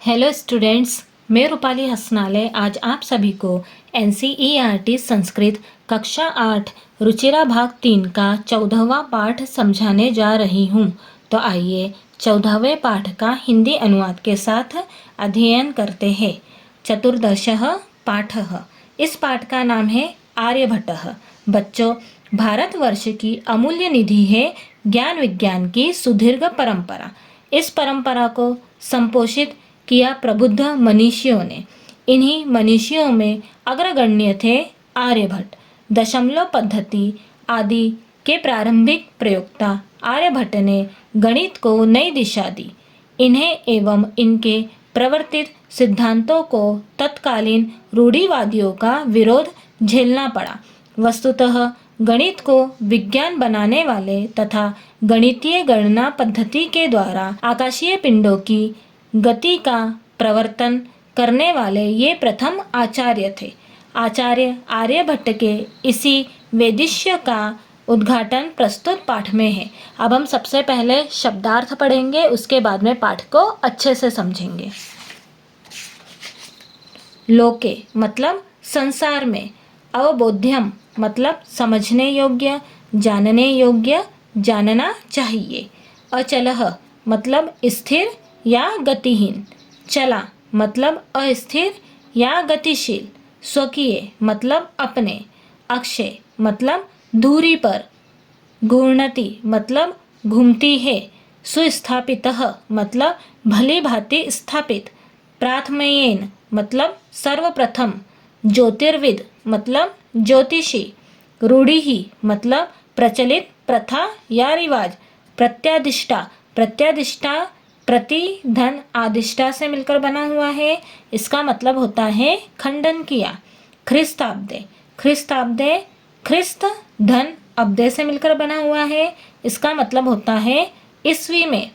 Hello students, मैं रूपाली हसनाले आज आप सभी को NCERT संस्कृत कक्षा 8 रुचिरा भाग 3 का 14वां पाठ समझाने जा रही हूँ। तो आइए 14वें पाठ का हिंदी अनुवाद के साथ अध्ययन करते हैं। चतुर्दशः पाठः। इस पाठ का नाम है आर्यभट्टः। बच्चों, भारतवर्ष की अमूल्य निधि है ज्ञान विज्ञान की सुदीर्घ परंपरा। इस परंपरा को संपोषित किया प्रबुद्ध मनीषियों ने। इन्हीं मनीषियों में अग्रगण्य थे आर्यभट्ट। दशमलव पद्धति आदि के प्रारंभिक प्रयोक्ता आर्यभट्ट ने गणित को नई दिशा दी। इन्हें एवं इनके प्रवर्तित सिद्धांतों को तत्कालीन रूढ़िवादियों का विरोध झेलना पड़ा। वस्तुतः गणित को विज्ञान बनाने वाले तथा गणितीय गणना पद्धति के द्वारा आकाशीय पिंडों की गति का प्रवर्तन करने वाले ये प्रथम आचार्य थे। आचार्य आर्यभट्ट के इसी वेदिष्य का उद्घाटन प्रस्तुत पाठ में है। अब हम सबसे पहले शब्दार्थ पढ़ेंगे, उसके बाद में पाठ को अच्छे से समझेंगे। लोके मतलब संसार में, अवबोध्यम मतलब समझने योग्य, जानने योग्य, जानना चाहिए। अचलः मतलब स्थिर या गतिहीन, चला मतलब अस्थिर या गतिशील, स्वकीय मतलब अपने, अक्षय मतलब धुरी पर, घूर्णति मतलब घूमती है, सुस्थापितः मतलब भली भांति स्थापित, प्राथम्येन मतलब सर्वप्रथम, ज्योतिर्विद मतलब ज्योतिषी, रूढ़ि मतलब प्रचलित प्रथा या रिवाज, प्रत्यादिष्टा प्रत्यादिष्टा प्रति धन आदिष्टा से मिलकर बना हुआ है, इसका मतलब होता है खंडन किया। ख्रिस्ताब्दे ख्रिस्ताब्दे ख्रिस्त धन अब्दे से मिलकर बना हुआ है, इसका मतलब होता है ईस्वी में।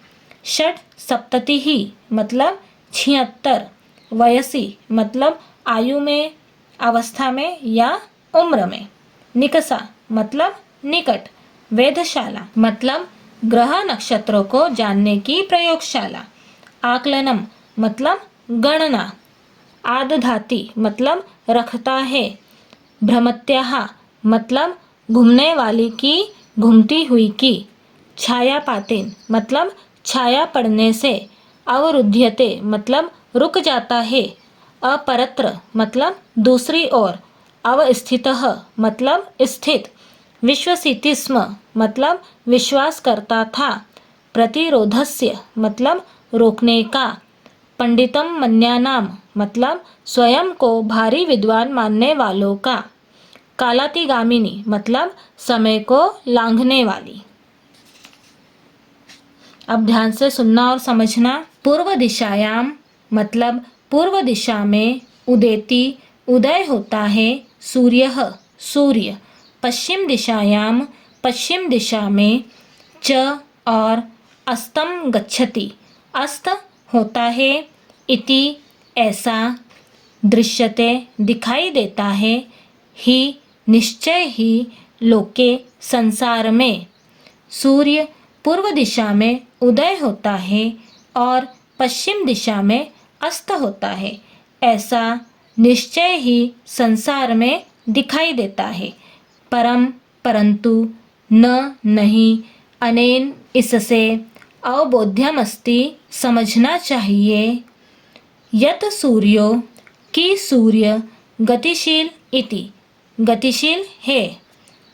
षट सप्तति ही मतलब 76, वयसी मतलब आयु में, अवस्था में या उम्र में। निकषा मतलब निकट, वेधशाला मतलब ग्रह नक्षत्रों को जानने की प्रयोगशाला, आकलनम मतलब गणना, आदधाति मतलब रखता है, भ्रमत्याः मतलब घूमने वाली की, घूमती हुई की, छायापातेन मतलब छाया पड़ने से, अवरुध्यते मतलब रुक जाता है, अपरत्र मतलब दूसरी ओर, अवस्थितः मतलब स्थित, विश्वसिति स्म मतलब विश्वास करता था, प्रतिरोधस्य मतलब रोकने का, पंडितम मन्यानाम मतलब स्वयं को भारी विद्वान मानने वालों का, कालातिगामिनी मतलब समय को लांघने वाली। अब ध्यान से सुनना और समझना। पूर्व दिशायाम मतलब पूर्व दिशा में, उदेति उदय होता है, सूर्य सूर्य, पश्चिम दिशायाम पश्चिम दिशा में, च और अस्तम गच्छति अस्त होता है, इति ऐसा, दृश्यते दिखाई देता है, ही निश्चय ही, लोके संसार में। सूर्य पूर्व दिशा में उदय होता है और पश्चिम दिशा में अस्त होता है, ऐसा निश्चय ही संसार में दिखाई देता है। परम परंतु, न नहीं, अनेन इससे, अवबोध्यमस्ति समझना चाहिए, यत सूर्यो कि सूर्य गतिशील इति गतिशील है,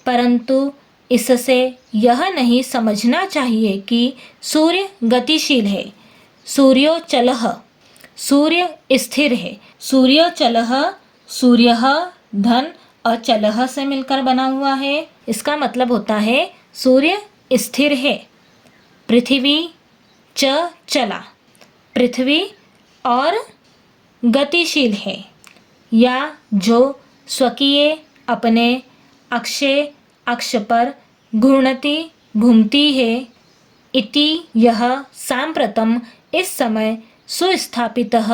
परंतु इससे यह नहीं समझना चाहिए कि सूर्य गतिशील है। सूर्योचलः सूर्य स्थिर है, सूर्योचलः सूर्यः धन अचलः से मिलकर बना हुआ है, इसका मतलब होता है सूर्य स्थिर है। पृथ्वी च चला पृथ्वी और गतिशील है, या जो स्वकीय अपने, अक्षय अक्ष पर, घूर्णति घूमती है, इति यह सांप्रतम इस समय, सुस्थापितः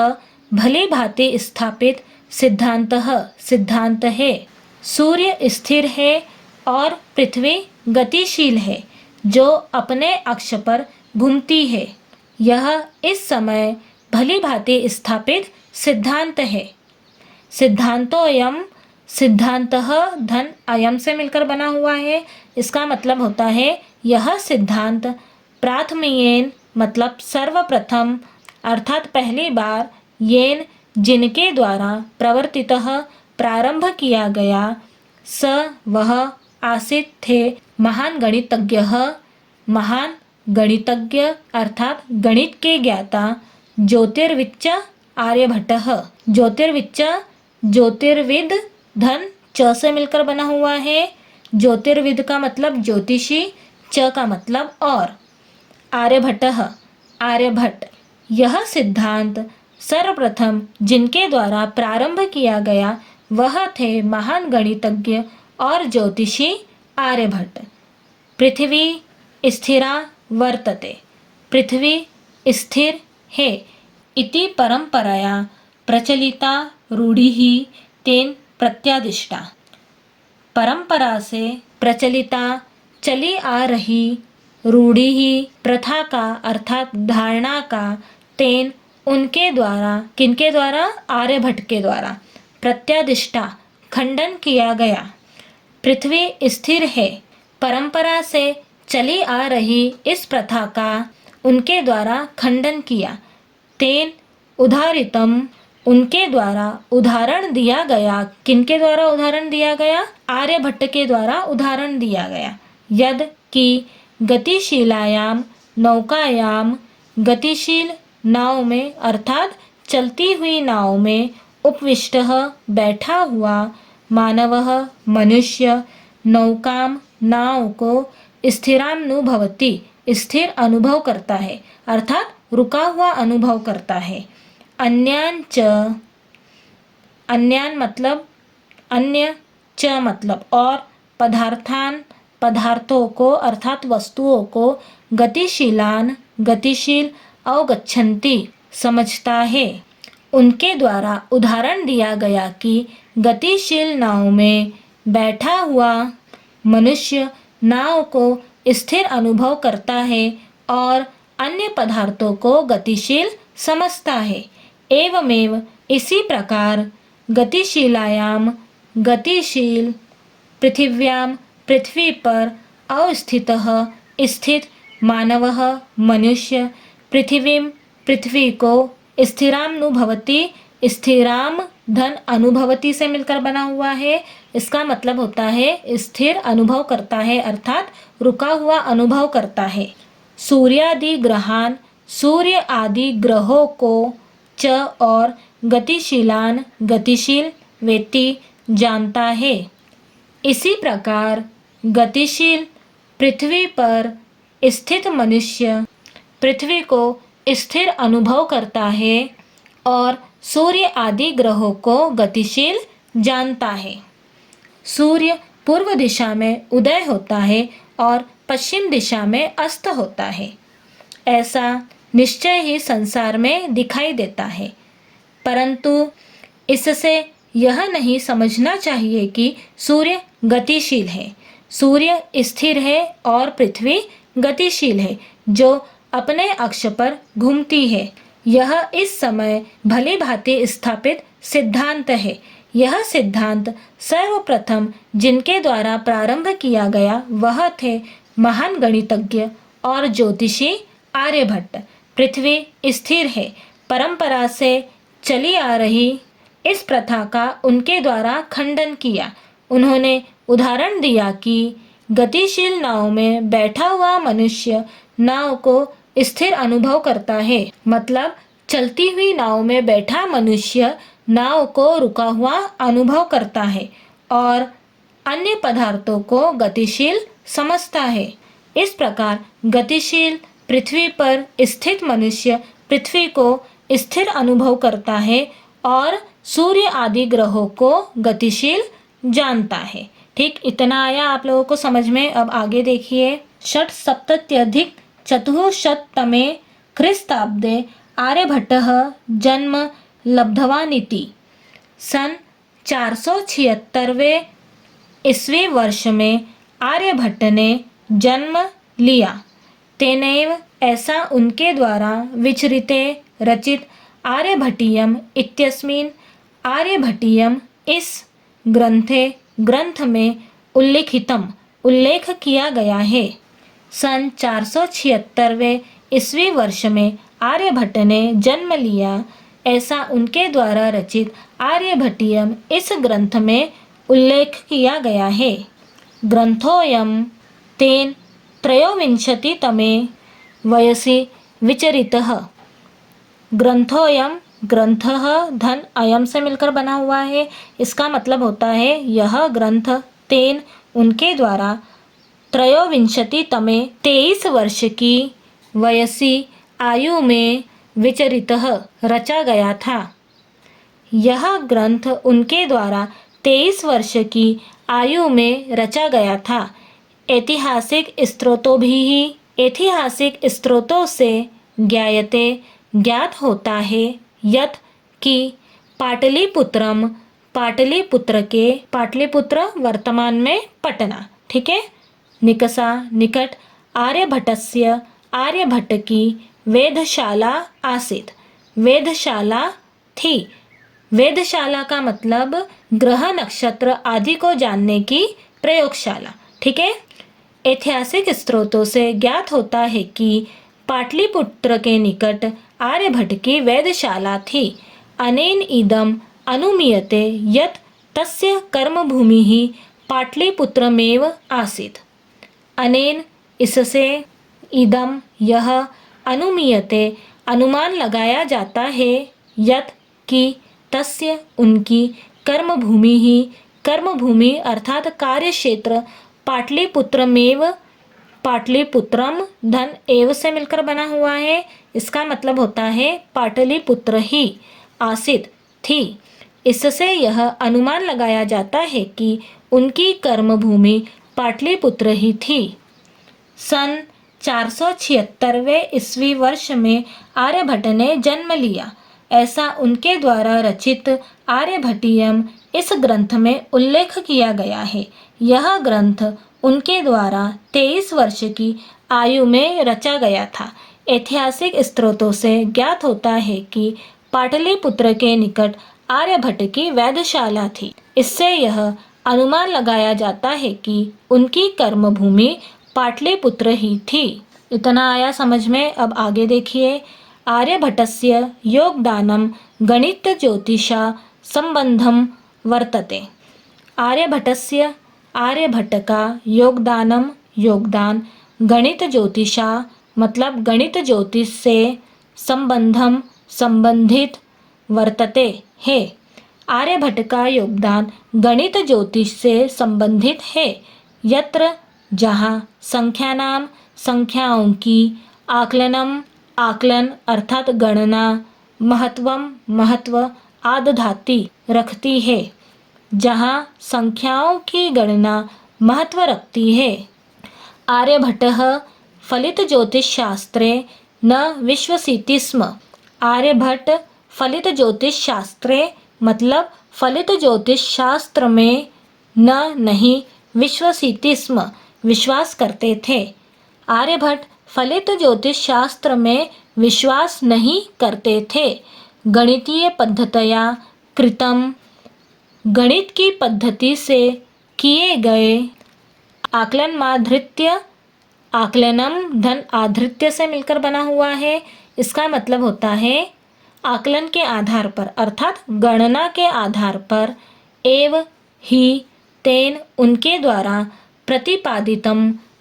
भली भांति स्थापित, सिद्धांतः सिद्धांत है। सूर्य स्थिर है और पृथ्वी गतिशील है, जो अपने अक्ष पर घूमती है। यह इस समय भली भांति स्थापित सिद्धांत है। सिद्धांतोऽयं, सिद्धांतः धन अयम से मिलकर बना हुआ है। इसका मतलब होता है यह सिद्धांत प्राथम्येन मतलब सर्वप्रथम अर्थात पहली बार, येन जिनके द्वारा प्रवर्तितः प्रारंभ किया गया, स वह आसीत् थे महान गणितज्ञः, महान गणितज्ञ अर्थात गणित के ज्ञाता, ज्योतिर्विच्च आर्यभट्टः। ज्योतिर्विच्च ज्योतिर्विद धन च से मिलकर बना हुआ है। ज्योतिर्विद का मतलब ज्योतिषी, च का मतलब और। आर्यभट्टः आर्यभट्ट। यह सिद्धांत सर्वप्रथम जिनके द्वारा प्रारंभ किया गया वह थे महान गणितज्ञ और ज्योतिषी आर्यभट्ट। पृथ्वी स्थिरा वर्तते, पृथ्वी स्थिर है। इति परंपराया प्रचलिता रूढ़िः तेन प्रत्यादिष्टा। परंपरा से प्रचलिता चली आ रही रूढ़ी ही प्रथा का अर्थात धारणा का, तेन उनके द्वारा, किनके द्वारा? आर्यभट्ट के द्वारा, प्रत्यादिष्टा खंडन किया गया। पृथ्वी स्थिर है, परंपरा से चली आ रही इस प्रथा का उनके द्वारा खंडन किया। तेन उदाहरितम उनके द्वारा उदाहरण दिया गया। किनके द्वारा उदाहरण दिया गया? आर्यभट्ट के द्वारा उदाहरण दिया गया। यद कि गतिशीलायाम नौकायाम, गतिशील नाव में अर्थात चलती हुई नाव में, उपविष्टः बैठा हुआ, मानवः मनुष्य, नौकाम नाव को, स्थिरानुभवति स्थिर अनुभव करता है अर्थात रुका हुआ अनुभव करता है। अन्यान च, अन्यान मतलब अन्य, च मतलब और, पदार्थान पदार्थों को अर्थात वस्तुओं को, गतिशीलान गतिशील, अवगच्छन्ति समझता है। उनके द्वारा उदाहरण दिया गया कि गतिशील नाव में बैठा हुआ मनुष्य नाव को स्थिर अनुभव करता है और अन्य पदार्थों को गतिशील समझता है। एवमेव इसी प्रकार गतिशीलायाम गतिशील, पृथिव्याम पृथ्वी पर, अवस्थितः स्थित, मानवः मनुष्य, पृथिवीं पृथ्वी को, स्थिरामनुभवति स्थिराम धन अनुभवति से मिलकर बना हुआ है। इसका मतलब होता है स्थिर अनुभव करता है अर्थात रुका हुआ अनुभव करता है। सूर्यादि ग्रहान सूर्य आदि ग्रहों को, च और गतिशीलान गतिशील, वेत्ति जानता है। इसी प्रकार गतिशील पृथ्वी पर स्थित मनुष्य पृथ्वी को स्थिर अनुभव करता है और सूर्य आदि ग्रहों को गतिशील जानता है। सूर्य पूर्व दिशा में उदय होता है और पश्चिम दिशा में अस्त होता है, ऐसा निश्चय ही संसार में दिखाई देता है। परंतु इससे यह नहीं समझना चाहिए कि सूर्य गतिशील है। सूर्य स्थिर है और पृथ्वी गतिशील है जो अपने अक्ष पर घूमती है। यह इस समय भली भांति स्थापित सिद्धांत है। यह सिद्धांत सर्वप्रथम जिनके द्वारा प्रारंभ किया गया वह थे महान गणितज्ञ और ज्योतिषी आर्यभट्ट। पृथ्वी स्थिर है, परंपरा से चली आ रही इस प्रथा का उनके द्वारा खंडन किया। उन्होंने उदाहरण दिया कि गतिशील नाव में बैठा हुआ मनुष्य नाव को स्थिर अनुभव करता है, मतलब चलती हुई नाव में बैठा मनुष्य नाव को रुका हुआ अनुभव करता है और अन्य पदार्थों को गतिशील समझता है। इस प्रकार गतिशील पृथ्वी पर स्थित मनुष्य पृथ्वी को स्थिर अनुभव करता है और सूर्य आदि ग्रहों को गतिशील जानता है। ठीक इतना आया आप लोगों को समझ में। अब आगे देखिए। षट्सप्तत्यधिक चतुःशततमे ख्रीस्ताब्दे आर्यभट्टः जन्म लब्धवानिति। सन 476वें ईस्वी वर्ष में आर्यभट्ट ने जन्म लिया। तेनैव ऐसा उनके द्वारा विचरिते रचित आर्यभटीयम इत्यस्मिन् आर्यभटीयम इस ग्रंथ में उल्लेख किया गया है। सन 476वें ईस्वी वर्ष में आर्यभट्ट ने जन्म लिया, ऐसा उनके द्वारा रचित आर्यभटीयम इस ग्रंथ में उल्लेख किया गया है। ग्रंथोऽयं तेन त्रयोविंशतितमे वयसि विचरितः। ग्रंथः धन अयम से मिलकर बना हुआ है। इसका मतलब होता है यह ग्रंथ तेन उनके द्वारा त्रयोविंशतितमे 23 वर्ष की वयसी आयु में विचरितः रचा गया था। यह ग्रंथ उनके द्वारा 23 वर्ष की आयु में रचा गया था। ऐतिहासिक स्रोतों से ज्ञात होता है यत् कि पाटलिपुत्र वर्तमान में पटना, ठीक है, निकट आर्यभट्ट की वेधशाला आसीत्। वेधशाला थी। वेधशाला का मतलब ग्रह नक्षत्र आदि को जानने की प्रयोगशाला, ठीक है। ऐतिहासिक स्रोतों से ज्ञात होता है कि पाटलिपुत्र के निकट आर्यभट्ट की वेधशाला थी। अनेन इदम अनुमीयते यत् तस्य कर्मभूमिः पाटलिपुत्रमेव आसीत्। अनेन इससे इदम यह अनुमीयते अनुमान लगाया जाता है यत् कि तस्य उनकी कर्मभूमि अर्थात कार्यक्षेत्र पाटलिपुत्रम धन एव से मिलकर बना हुआ है। इसका मतलब होता है पाटलिपुत्र ही आसित थी। इससे यह अनुमान लगाया जाता है कि उनकी कर्मभूमि पाटलिपुत्र ही थी। सन 476वें ईस्वी वर्ष में आर्यभट्ट ने जन्म लिया, ऐसा उनके द्वारा रचित आर्यभटीयम इस ग्रंथ में उल्लेख किया गया है। यह ग्रंथ उनके द्वारा 23 वर्ष की आयु में रचा गया था। ऐतिहासिक स्रोतों से ज्ञात होता है कि पाटलिपुत्र के निकट आर्यभट्ट की वेधशाला थी। इससे यह अनुमान लगाया जाता है कि उनकी कर्मभूमि पाटलिपुत्र ही थी। इतना आया समझ में। अब आगे देखिए। आर्यभट्टस्य योगदानं गणितज्योतिषा संबंधम वर्तते। आर्यभट्ट का योगदान गणित ज्योतिषा मतलब गणित ज्योतिष से संबंधित वर्तते है। आर्यभट्ट का योगदान गणित ज्योतिष से संबंधित है। यत्र जहाँ संख्याओं की आकलन अर्थात गणना महत्व आदधाती रखती है। जहाँ संख्याओं की गणना महत्व रखती है। आर्यभट्टः फलित ज्योतिषशास्त्रे न विश्वसिति स्म। आर्यभट्ट फलित ज्योतिषशास्त्रे मतलब फलित ज्योतिष शास्त्र में नहीं विश्वसिति स्म विश्वास करते थे। आर्यभट्ट फलित ज्योतिष शास्त्र में विश्वास नहीं करते थे। गणितीय पद्धतया कृतम गणित की पद्धति से किए गए आकलनम धन आधृत्य से मिलकर बना हुआ है। इसका मतलब होता है आकलन के आधार पर अर्थात गणना के आधार पर एव ही तेन उनके द्वारा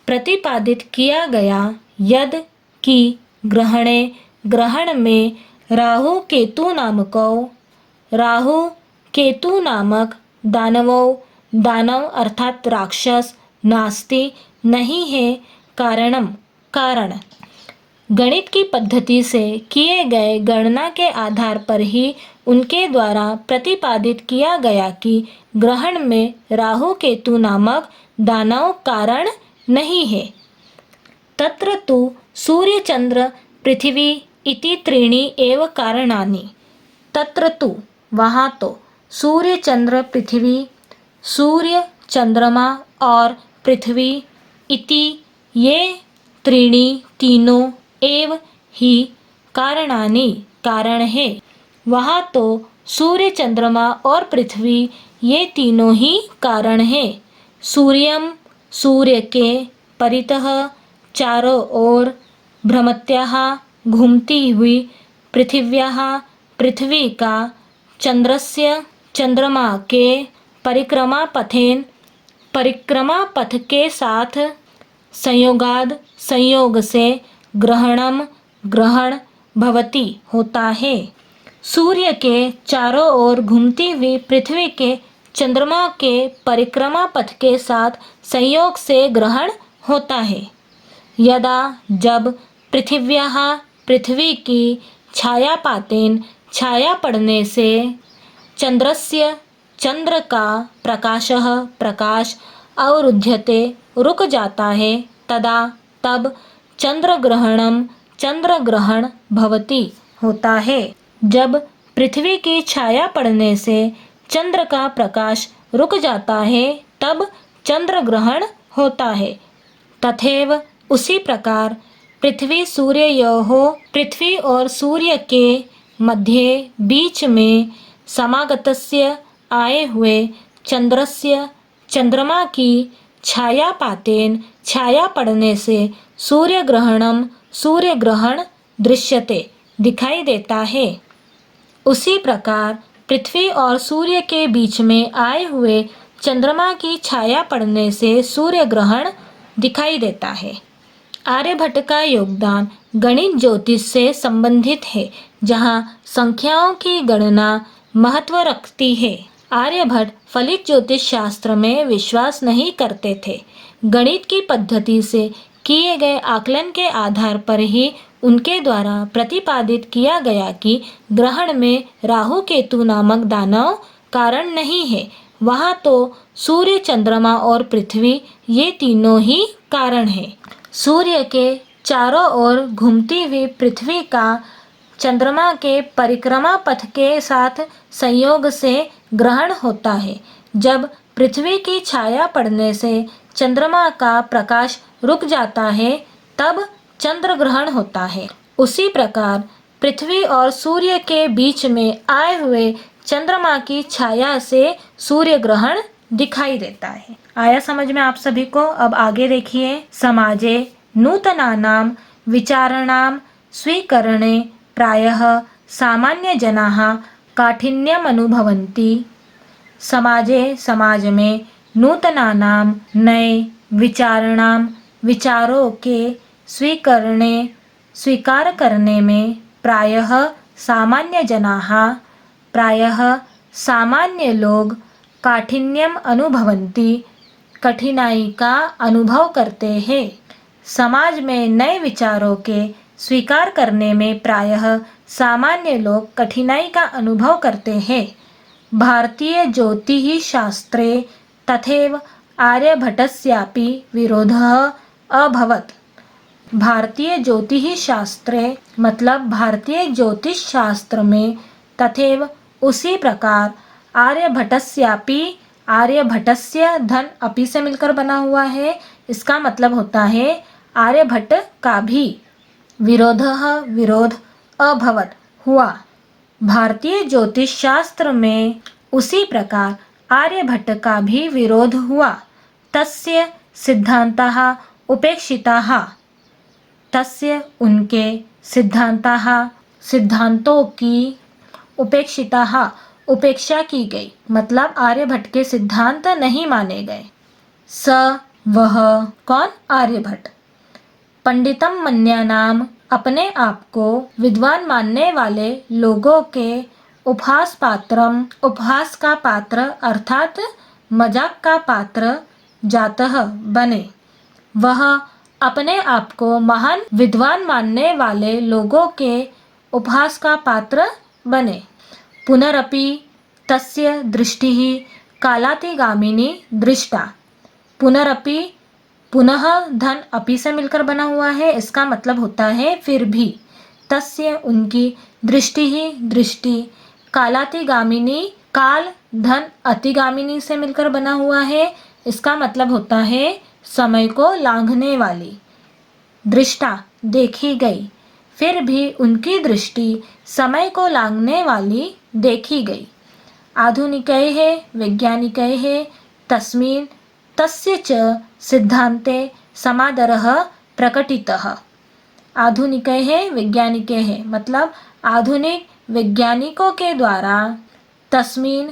प्रतिपादित किया गया यद कि ग्रहण में राहु केतु नामक दानव अर्थात राक्षस नास्ति नहीं है। कारण गणित की पद्धति से किए गए गणना के आधार पर ही उनके द्वारा प्रतिपादित किया गया कि ग्रहण में राहु केतु नामक दानव कारण नहीं है। तत्र तु सूर्य चंद्र पृथ्वी इति त्रीणि एव कारणानि। तत्र तु वहाँ तो सूर्य चंद्रमा और पृथ्वी इति ये तीनों एव ही कारणानि कारण है। वहाँ तो सूर्य, चंद्रमा और पृथ्वी ये तीनों ही कारण हैं। सूर्यम, सूर्य के परितः चारों ओर भ्रमत्याः घूमती हुई पृथिव्याः पृथ्वी का चंद्रस्य चंद्रमा के परिक्रमा पथ के साथ संयोग से ग्रहण भवति होता है। सूर्य के चारों ओर घूमती हुई पृथ्वी के चंद्रमा के परिक्रमा पथ के साथ संयोग से ग्रहण होता है। यदा जब पृथ्वी की छायापातेन छाया पड़ने से चंद्र का प्रकाश अवरुध्यते रुक जाता है, तब चंद्र ग्रहण भवति होता है। जब पृथ्वी की छाया पड़ने से चंद्र का प्रकाश रुक जाता है तब चंद्र ग्रहण होता है। तथैव उसी प्रकार पृथ्वी और सूर्य के मध्य बीच में समागतस्य आए हुए चंद्रमा की छायापातेन छाया पड़ने से सूर्य ग्रहण दृश्यते दिखाई देता है। उसी प्रकार पृथ्वी और सूर्य के बीच में आए हुए चंद्रमा की छाया पड़ने से सूर्य ग्रहण दिखाई देता है। आर्यभट्ट का योगदान गणित ज्योतिष से संबंधित है, जहाँ संख्याओं की गणना महत्व रखती है। आर्यभट्ट फलित ज्योतिष शास्त्र में विश्वास नहीं करते थे। गणित की पद्धति से किए गए आकलन के आधार पर ही उनके द्वारा प्रतिपादित किया गया कि ग्रहण में राहु केतु नामक दानव कारण नहीं है। वहाँ तो सूर्य, चंद्रमा और पृथ्वी ये तीनों ही कारण हैं। सूर्य के चारों ओर घूमती हुई पृथ्वी का चंद्रमा के परिक्रमा पथ के साथ संयोग से ग्रहण होता है। जब पृथ्वी की छाया पड़ने से चंद्रमा का प्रकाश रुक जाता है तब चंद्र ग्रहण होता है। उसी प्रकार पृथ्वी और सूर्य के बीच में आए हुए चंद्रमा की छाया से सूर्य ग्रहण दिखाई देता है। आया समझ में आप सभी को? अब आगे देखिए। समाजे नूतनानां विचाराणां स्वीकरणे प्रायः सामान्यजनाः काठिन्यम् अनुभवन्ति। समाज में नूतनानां नए विचारों के स्वीकार करने में प्रायः सामान्य लोग काठिन्यम अनुभवन्ति कठिनाई का अनुभव करते हैं। समाज में नए विचारों के स्वीकार करने में प्रायः सामान्य लोग कठिनाई का अनुभव करते हैं। भारतीय ज्योतिषशास्त्रे तथैव आर्यभट्टस्यापि विरोधः अभवत्। भारतीय ज्योतिषशास्त्रे मतलब भारतीय ज्योतिष शास्त्र में तथैव उसी प्रकार आर्यभट्टस्यापि, आर्यभट्टस्य धन अपि से मिलकर बना हुआ है, इसका मतलब होता है आर्यभट्ट का भी। विरोध अभवत् हुआ। भारतीय ज्योतिष शास्त्र में उसी प्रकार आर्यभट्ट का भी विरोध हुआ। तस्य सिद्धांताः उपेक्षिताः। तस्य उनके सिद्धांतों की उपेक्षा की गई, मतलब आर्यभट्ट के सिद्धांत नहीं माने गए। वह कौन? आर्यभट्ट। पंडितम मन्यानाम अपने आप को विद्वान मानने वाले लोगों के उपहास का पात्र अर्थात मजाक का पात्र जातः बने। वह अपने आप को महान विद्वान मानने वाले लोगों के उपहास का पात्र बने। पुनरपि तस्य दृष्टिः कालातिगामिनी दृष्टा। पुनरपि, पुनः धन अपि से मिलकर बना हुआ है, इसका मतलब होता है फिर भी। तस्य उनकी दृष्टि कालातिगामिनी, काल धन अतिगामिनी से मिलकर बना हुआ है, इसका मतलब होता है समय को लांघने वाली। दृष्टा देखी गई। फिर भी उनकी दृष्टि समय को लांघने वाली देखी गई। आधुनिकैः वैज्ञानिकैः तस्मिन् तस्य च सिद्धान्ते समादरः प्रकटितः। आधुनिकैः वैज्ञानिकैः मतलब आधुनिक वैज्ञानिकों के द्वारा तस्मिन्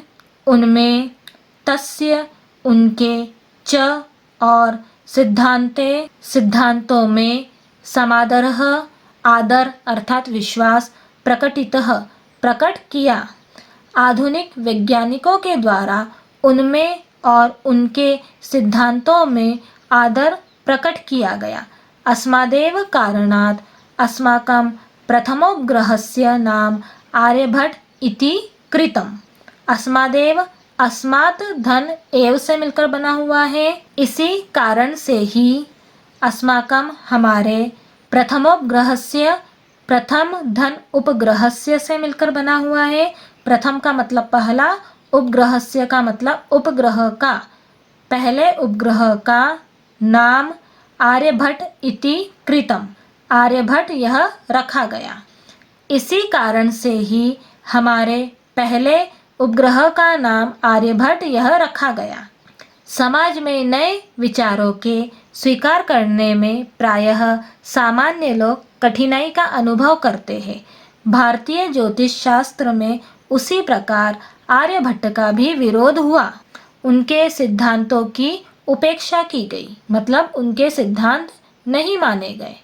उनमें, तस्य उनके, च और सिद्धांते सिद्धांतों में, समादरः आदर अर्थात विश्वास, प्रकटितः प्रकट किया। आधुनिक वैज्ञानिकों के द्वारा उनमें और उनके सिद्धांतों में आदर प्रकट किया गया। अस्मादेव कारणात् अस्माकं प्रथमोपग्रहस्य नाम आर्यभट्ट इति कृतम्। अस्मादेव अस्मात् धन एव से मिलकर बना हुआ है, इसी कारण से ही अस्माकं हमारे प्रथमोपग्रहस्य, प्रथम धन उपग्रहस्य से मिलकर बना हुआ है। प्रथम का मतलब पहला, उपग्रहस्य का मतलब उपग्रह का, पहले उपग्रह का नाम आर्यभट्ट इति कृतम्, आर्यभट्ट यह रखा गया। इसी कारण से ही हमारे पहले उपग्रह का नाम आर्यभट्ट यह रखा गया। समाज में नए विचारों के स्वीकार करने में प्रायः सामान्य लोग कठिनाई का अनुभव करते हैं। भारतीय ज्योतिष शास्त्र में उसी प्रकार आर्यभट्ट का भी विरोध हुआ। उनके सिद्धांतों की उपेक्षा की गई, मतलब उनके सिद्धांत नहीं माने गए।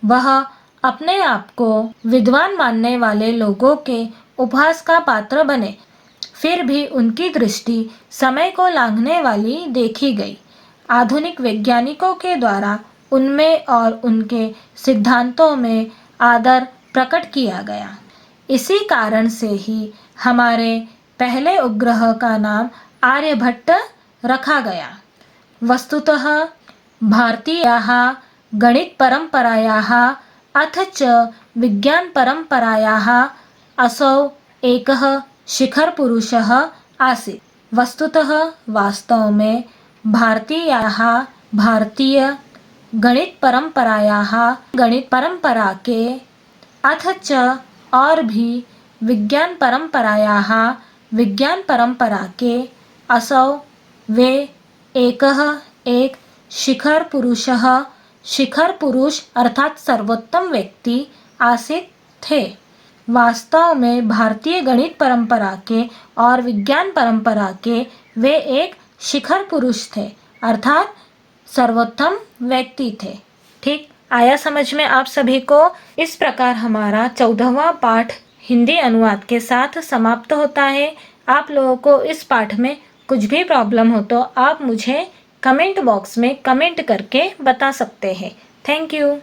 वह अपने आप को विद्वान मानने वाले लोगों के उपहास का पात्र बने। फिर भी उनकी दृष्टि समय को लांघने वाली देखी गई। आधुनिक वैज्ञानिकों के द्वारा उनमें और उनके सिद्धांतों में आदर प्रकट किया गया। इसी कारण से ही हमारे पहले उपग्रह का नाम आर्यभट्ट रखा गया। वस्तुतः भारतीयाः गणितपरम्परायाः अथ च विज्ञानपरम्परायाः असौ एकः शिखरपुरुषः आसीत्। वस्तुतः वास्तव में भारतीय गणित परंपरा के अथ च और भी विज्ञान परंपरा के असौ वे एक शिखर पुरुष अर्थात सर्वोत्तम व्यक्ति आसीत थे। वास्तव में भारतीय गणित परंपरा के और विज्ञान परंपरा के वे एक शिखर पुरुष थे, अर्थात सर्वोत्तम व्यक्ति थे। ठीक आया समझ में आप सभी को? इस प्रकार हमारा 14वां पाठ हिंदी अनुवाद के साथ समाप्त होता है। आप लोगों को इस पाठ में कुछ भी प्रॉब्लम हो तो आप मुझे कमेंट बॉक्स में कमेंट करके बता सकते हैं। Thank you.